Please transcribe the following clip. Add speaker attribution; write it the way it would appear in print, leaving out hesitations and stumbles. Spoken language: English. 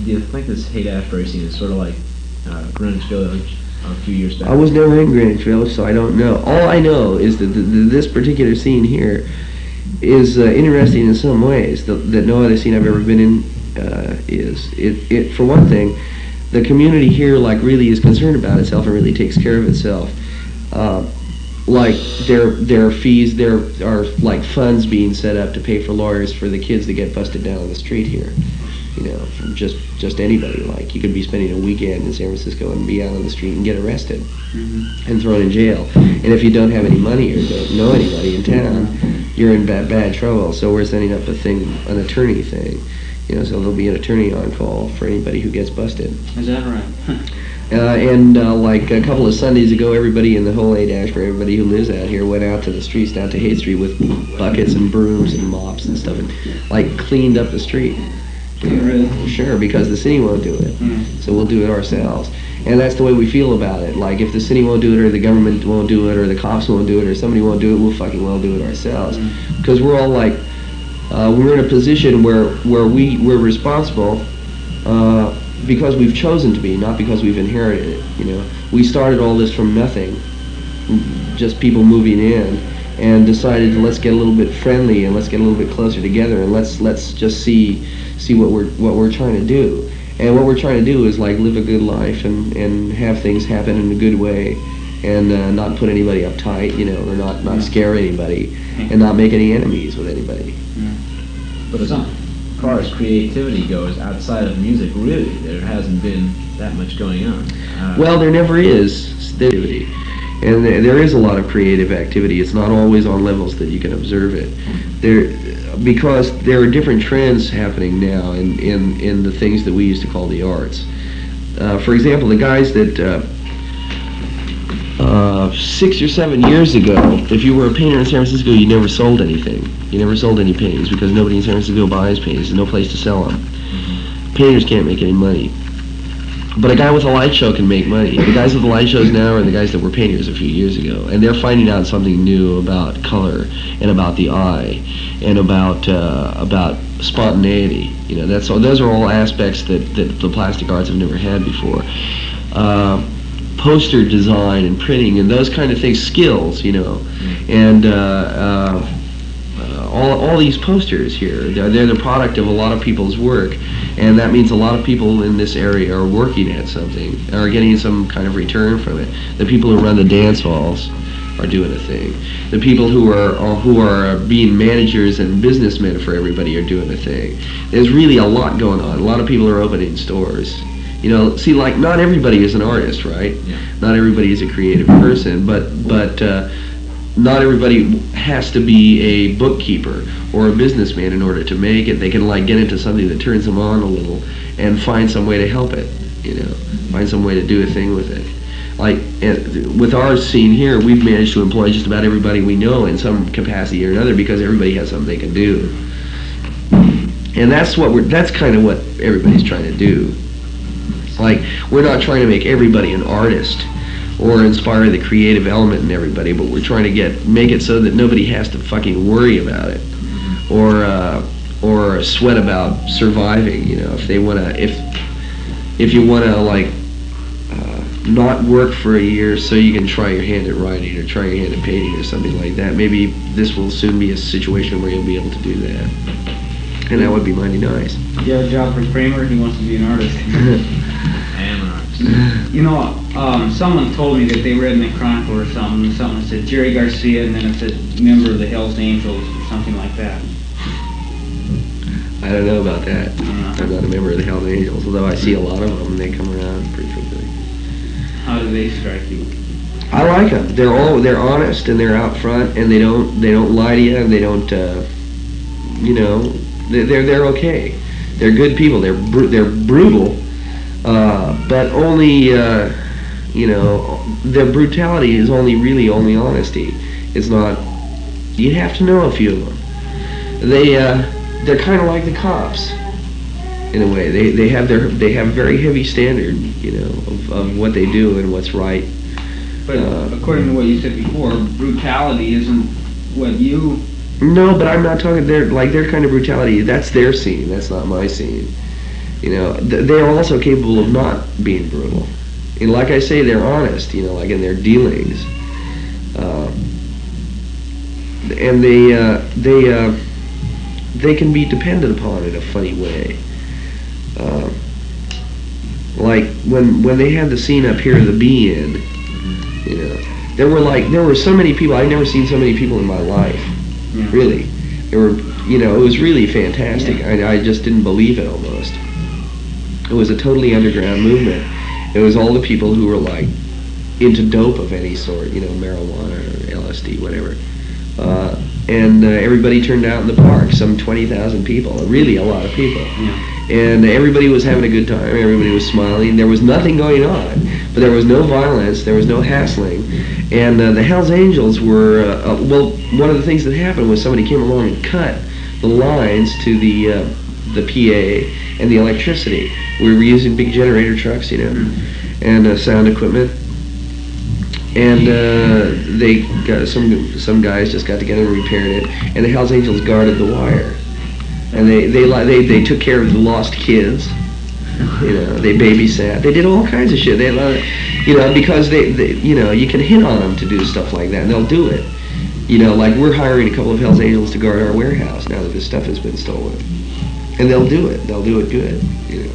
Speaker 1: do you think this Haight-Ashbury scene is sort of like Greenwich Village a few years back?
Speaker 2: I was never in Greenwich Village, so I don't know. All I know is that this particular scene here is interesting in some ways that no other scene I've ever been in is. It for one thing, the community here like really is concerned about itself and really takes care of itself. Like there are fees, there are like funds being set up to pay for lawyers for the kids that get busted down on the street here. You know, from just anybody. Like you could be spending a weekend in San Francisco and be out on the street and get arrested and thrown in jail. And if you don't have any money or don't know anybody in town, you're in bad trouble. So we're setting up an attorney thing. You know, so there'll be an attorney on call for anybody who gets busted.
Speaker 3: Is that right?
Speaker 2: Like a couple of Sundays ago, everybody in the whole Haight-Ashbury, everybody who lives out here, went out to the streets, down to Haight Street with buckets and brooms and mops and stuff, and like cleaned up the street.
Speaker 3: Really?
Speaker 2: Sure, because the city won't do it, so we'll do it ourselves. And that's the way we feel about it. Like if the city won't do it, or the government won't do it, or the cops won't do it, or somebody won't do it, we'll fucking well do it ourselves. Because we're all like, we're in a position where we're responsible because we've chosen to be, not because we've inherited it. You know, we started all this from nothing, just people moving in, and decided let's get a little bit friendly and let's get a little bit closer together and let's just see what we're trying to do. And what we're trying to do is like live a good life and have things happen in a good way, and not put anybody uptight, you know, or not scare anybody, and not make any enemies with anybody.
Speaker 1: But as far as creativity goes, outside of music, really, there hasn't been that much going on.
Speaker 2: Well, there never is activity. And there is a lot of creative activity. It's not always on levels that you can observe it. Because there are different trends happening now in the things that we used to call the arts. For example, the guys that 6 or 7 years ago, if you were a painter in San Francisco, you never sold anything. You never sold any paintings because nobody in San Francisco buys paintings. There's no place to sell them. Painters can't make any money. But a guy with a light show can make money. The guys with the light shows now are the guys that were painters a few years ago, and they're finding out something new about color and about the eye and about spontaneity. You know, those are all aspects that the plastic arts have never had before. Poster design and printing and those kind of things, skills, you know, and all these posters here, they're the product of a lot of people's work, and that means a lot of people in this area are working at something, are getting some kind of return from it. The people who run the dance halls are doing a thing. The people who are being managers and businessmen for everybody are doing a thing. There's really a lot going on. A lot of people are opening stores. You know, see, like, not everybody is an artist, right?
Speaker 1: Yeah.
Speaker 2: Not everybody is a creative person, but not everybody has to be a bookkeeper or a businessman in order to make it. They can, like, get into something that turns them on a little and find some way to help it, you know, find some way to do a thing with it. Like, with our scene here, we've managed to employ just about everybody we know in some capacity or another because everybody has something they can do. And that's kind of what everybody's trying to do. Like, we're not trying to make everybody an artist or inspire the creative element in everybody, but we're trying to make it so that nobody has to fucking worry about it or sweat about surviving. You know, if you wanna like not work for a year so you can try your hand at writing or try your hand at painting or something like that, maybe this will soon be a situation where you'll be able to do that, and that would be mighty nice.
Speaker 3: You have a job for Kramer, he wants to be an artist. You know, someone told me that they read in the Chronicle or something that said Jerry Garcia, and then it said member of the Hells Angels or something like that.
Speaker 2: I don't know about that. I'm not a member of the Hells Angels, although I see a lot of them and they come around pretty frequently.
Speaker 3: How do they strike you?
Speaker 2: I like them. They're honest and they're out front and they don't lie to you and they don't you know, they're okay. They're good people. They're brutal. But only, you know, their brutality is really only honesty. It's not, you have to know a few of them. They're kind of like the cops, in a way. They have a very heavy standard, you know, of what they do and what's right.
Speaker 3: But according to what you said before, brutality isn't what you...
Speaker 2: No, but I'm not talking, their kind of brutality, that's their scene, that's not my scene. You know, they're also capable of not being brutal. And like I say, they're honest, you know, like in their dealings. And they can be depended upon in a funny way. Like when they had the scene up here, the Be-In, you know, there were so many people. I've never seen so many people in my life.
Speaker 3: Yeah.
Speaker 2: Really, there were, you know, it was really fantastic.
Speaker 3: Yeah.
Speaker 2: I just didn't believe it almost. It was a totally underground movement. It was all the people who were like into dope of any sort, you know, marijuana or LSD, whatever. And everybody turned out in the park, some 20,000 people, really a lot of people.
Speaker 3: Yeah.
Speaker 2: And everybody was having a good time, everybody was smiling, there was nothing going on, but there was no violence, there was no hassling. And the Hells Angels were, well, one of the things that happened was somebody came along and cut the lines to the PA and the electricity. We were using big generator trucks, you know, and sound equipment. And they got some guys just got together and repaired it, and the Hells Angels guarded the wire, and they took care of the lost kids, you know, they babysat, they did all kinds of shit. They, you know, because they you know, you can hit on them to do stuff like that, and they'll do it. You know, like we're hiring a couple of Hells Angels to guard our warehouse now that this stuff has been stolen, and they'll do it. They'll do it good, you know.